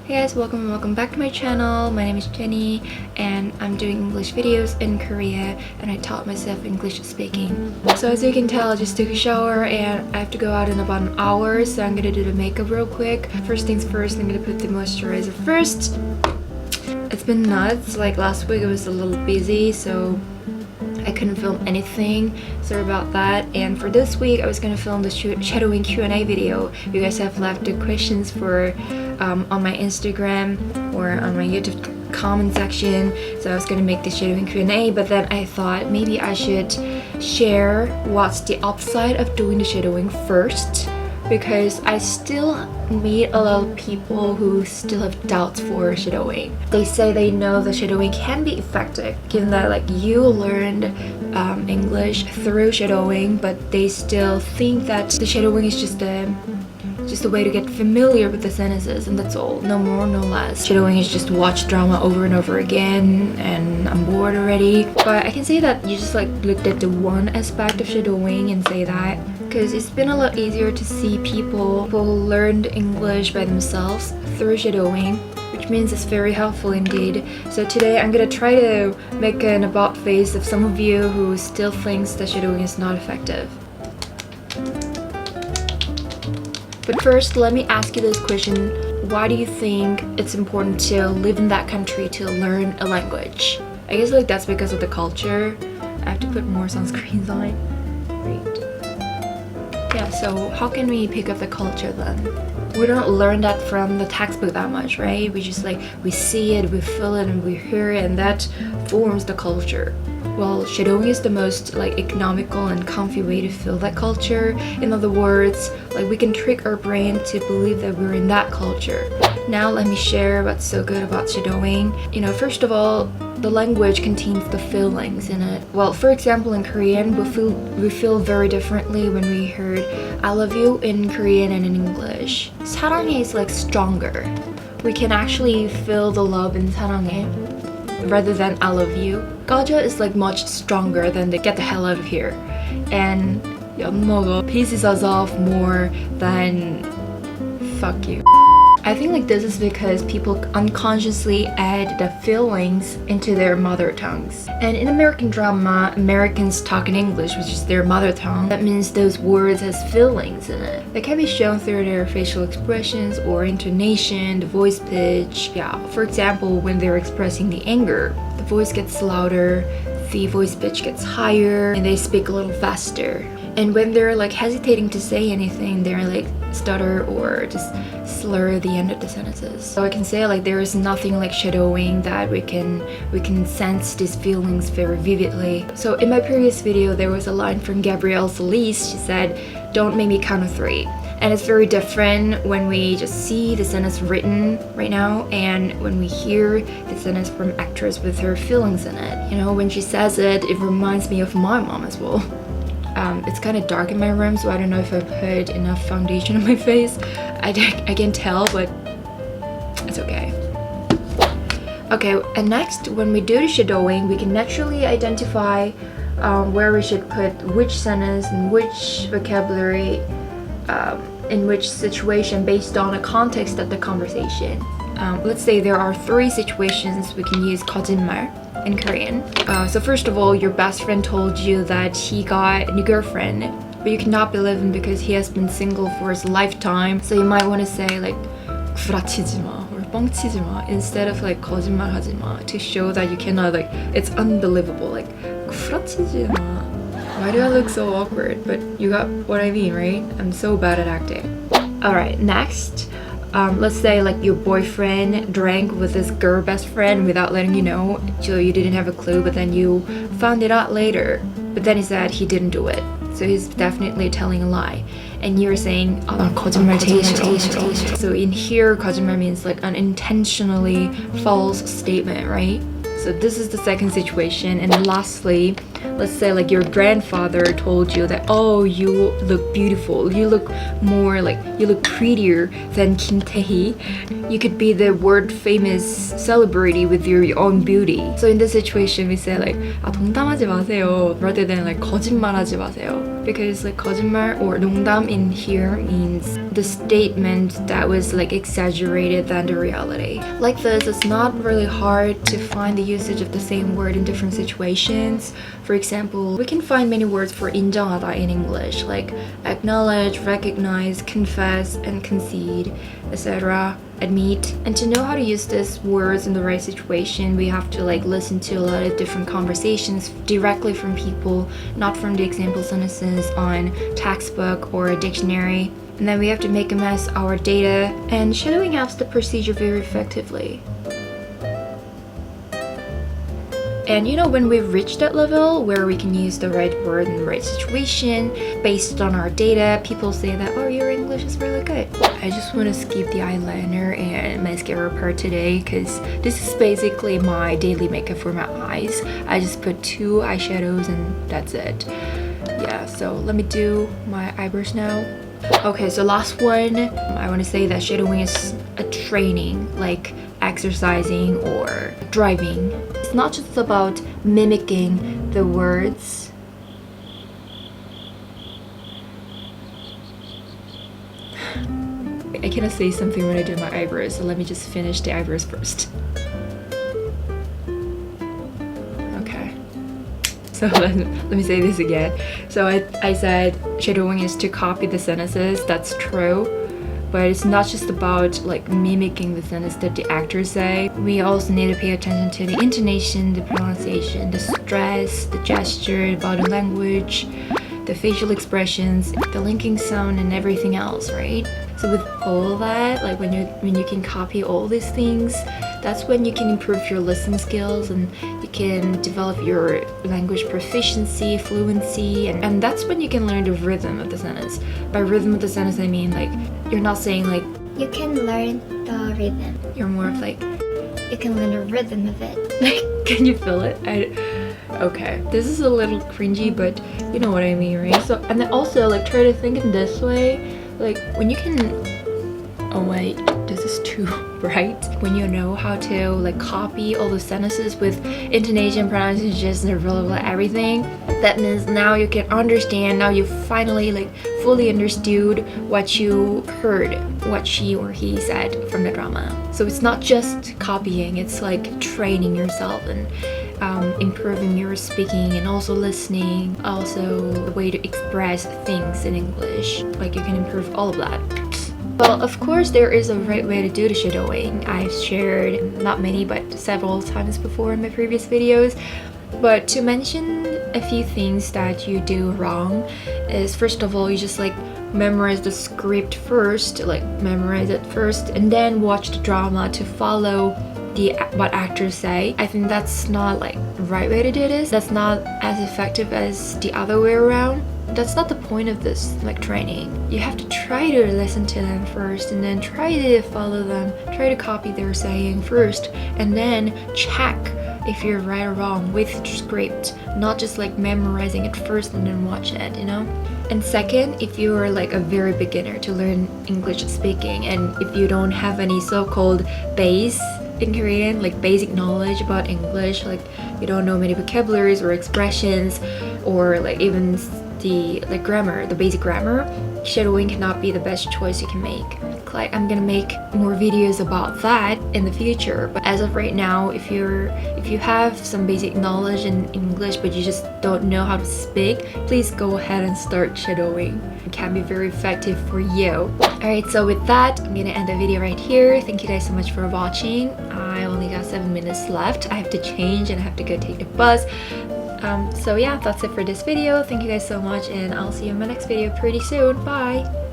Hey guys, welcome back to my channel. My name is Jenny and I'm doing English videos in Korea and I taught myself English speaking. So as you can tell, I just took a shower and I have to go out in about an hour, so I'm gonna do the makeup real quick. First things first, I'm gonna put the moisturizer first. It's been nuts, like last week I was a little busy, so I couldn't film anything, sorry about that. And for this week I was gonna film the shadowing Q&A video. You guys have left the questions for on my Instagram or on my YouTube comment section, so I was gonna make the shadowing Q&A, but then I thought maybe I should share what's the upside of doing the shadowing first, because I still meet a lot of people who still have doubts for shadowing. They say they know the shadowing can be effective given that like you learned English through shadowing, but they still think that the shadowing is just a way to get familiar with the sentences, and that's all, no more no less. Shadowing is just watch drama over and over again and I'm bored already. But I can say that you just like looked at the one aspect of shadowing and say that, because it's been a lot easier to see people who learned English by themselves through shadowing, which means it's very helpful indeed. So today I'm gonna try to make an about face of some of you who still thinks that shadowing is not effective. But first, let me ask you this question. Why do you think it's important to live in that country to learn a language? I guess like that's because of the culture. I have to put more sunscreens on. Great. Yeah, so how can we pick up the culture then? We don't learn that from the textbook that much, right? We just like, we see it, we feel it, and we hear it, and that forms the culture. Well, shadowing is the most like economical and comfy way to feel that culture. In other words, like we can trick our brain to believe that we're in that culture. Now let me share what's so good about shadowing. You know, first of all, the language contains the feelings in it. Well, for example, in Korean, we feel very differently when we heard I love you in Korean and in English. 사랑해 is like stronger. We can actually feel the love in 사랑해 rather than I love you. 가자 is like much stronger than the get the hell out of here. And 엿먹어 pisses us off more than fuck you. I think like this is because people unconsciously add the feelings into their mother tongues. And in American drama, Americans talk in English, which is their mother tongue. That means those words has feelings in it. They can be shown through their facial expressions or intonation, the voice pitch. Yeah, for example, when they're expressing the anger, the voice gets louder, the voice pitch gets higher, and they speak a little faster. And when they're like hesitating to say anything, they're like stutter or just slur the end of the sentences. So I can say like there is nothing like shadowing that we can sense these feelings very vividly. So in my previous video there was a line from Gabrielle Solis. She said, "Don't make me count to 3." And it's very different when we just see the sentence written right now and when we hear the sentence from actress with her feelings in it. You know, when she says it, it reminds me of my mom as well. It's kind of dark in my room, so I don't know if I put enough foundation on my face. I can tell, but it's okay. Okay, and next, when we do the shadowing, we can naturally identify where we should put which sentence and which vocabulary in which situation based on the context of the conversation. Let's say there are 3 situations we can use 거짓말 in Korean. So first of all, your best friend told you that he got a new girlfriend, but you cannot believe him because he has been single for his lifetime. So you might want to say like 구라치지 마 or 뻥치지 마 instead of like 거짓말하지 마, to show that you cannot, like it's unbelievable, like 구라치지 마. Why do I look so awkward? But you got what I mean, right? I'm so bad at acting. Alright, next. Let's say like your boyfriend drank with this girl best friend without letting you know, so you didn't have a clue, but then you found it out later. But then he said he didn't do it, so he's definitely telling a lie. And you're saying 거짓말 제일 싫어. So in here, 거짓말 means like an intentionally false statement, right? So this is the second situation. And lastly, let's say like your grandfather told you that, oh, you look beautiful, you look more like, you look prettier than Kim Tae-hee. You could be the world famous celebrity with your own beauty. So in this situation we say like, 아, 동담하지 마세요, rather than like 거짓말하지 마세요. Because like 거짓말 or 농담 in here means the statement that was like exaggerated than the reality. Like this, it's not really hard to find the usage of the same word in different situations. For example, we can find many words for 인정하다 in English, like acknowledge, recognize, confess, and concede, etc. Admit. And to know how to use these words in the right situation, we have to like listen to a lot of different conversations directly from people, not from the example sentences on textbook or a dictionary. And then we have to make them as our data, and shadowing helps the procedure very effectively. And you know, when we've reached that level where we can use the right word in the right situation based on our data, people say that, oh, your English is really good. I just want to skip the eyeliner and mascara part today because this is basically my daily makeup for my eyes. I just put 2 eyeshadows and that's it. Yeah, so let me do my eyebrows now. Okay, so last one, I want to say that shadowing is a training, like exercising or driving. It's not just about mimicking the words. I cannot say something when I do my eyebrows, so let me just finish the eyebrows first. Okay. So let me say this again. So I said shadowing is to copy the sentences. That's true. But it's not just about like mimicking the sentence that the actors say. We also need to pay attention to the intonation, the pronunciation, the stress, the gesture, the body language, the facial expressions, the linking sound, and everything else, right? So with all that, like when you can copy all these things, that's when you can improve your listening skills and you can develop your language proficiency, fluency, and that's when you can learn the rhythm of the sentence. By rhythm of the sentence, I mean like you're not saying like You can learn the rhythm. you're more of like You can learn the rhythm of it. like can you feel it? Okay, this is a little cringy, but you know what I mean, right? So and then also like try to think in this way, like when you can. Oh wait, this is too bright. When you know how to like copy all the sentences with intonation, pronunciation, and blah, blah, blah, everything, that means now you can understand. Now you finally like fully understood what you heard, what she or he said from the drama. So it's not just copying, it's like training yourself and improving your speaking and also listening, also the way to express things in English. Like you can improve all of that. Well, of course, there is a right way to do the shadowing. I've shared not many, but several times before in my previous videos. But to mention a few things that you do wrong is, first of all, you just like memorize the script first, like memorize it first, and then watch the drama to follow what actors say. I think that's not like the right way to do this. That's not as effective as the other way around. That's not the point of this like training. You have to try to listen to them first and then try to follow them, try to copy their saying first, and then check if you're right or wrong with script, not just like memorizing it first and then watch it, you know? And second, if you're like a very beginner to learn English speaking and if you don't have any so-called base in Korean, like basic knowledge about English, like you don't know many vocabularies or expressions or like even the like grammar, the basic grammar, shadowing cannot be the best choice you can make. Like I'm gonna make more videos about that in the future, but as of right now, if you have some basic knowledge in English but you just don't know how to speak, please go ahead and start shadowing. It can be very effective for you. Alright, so with that, I'm gonna end the video right here. Thank you guys so much for watching. I only got 7 minutes left. I have to change and I have to go take the bus. So yeah, that's it for this video. Thank you guys so much and I'll see you in my next video pretty soon. Bye!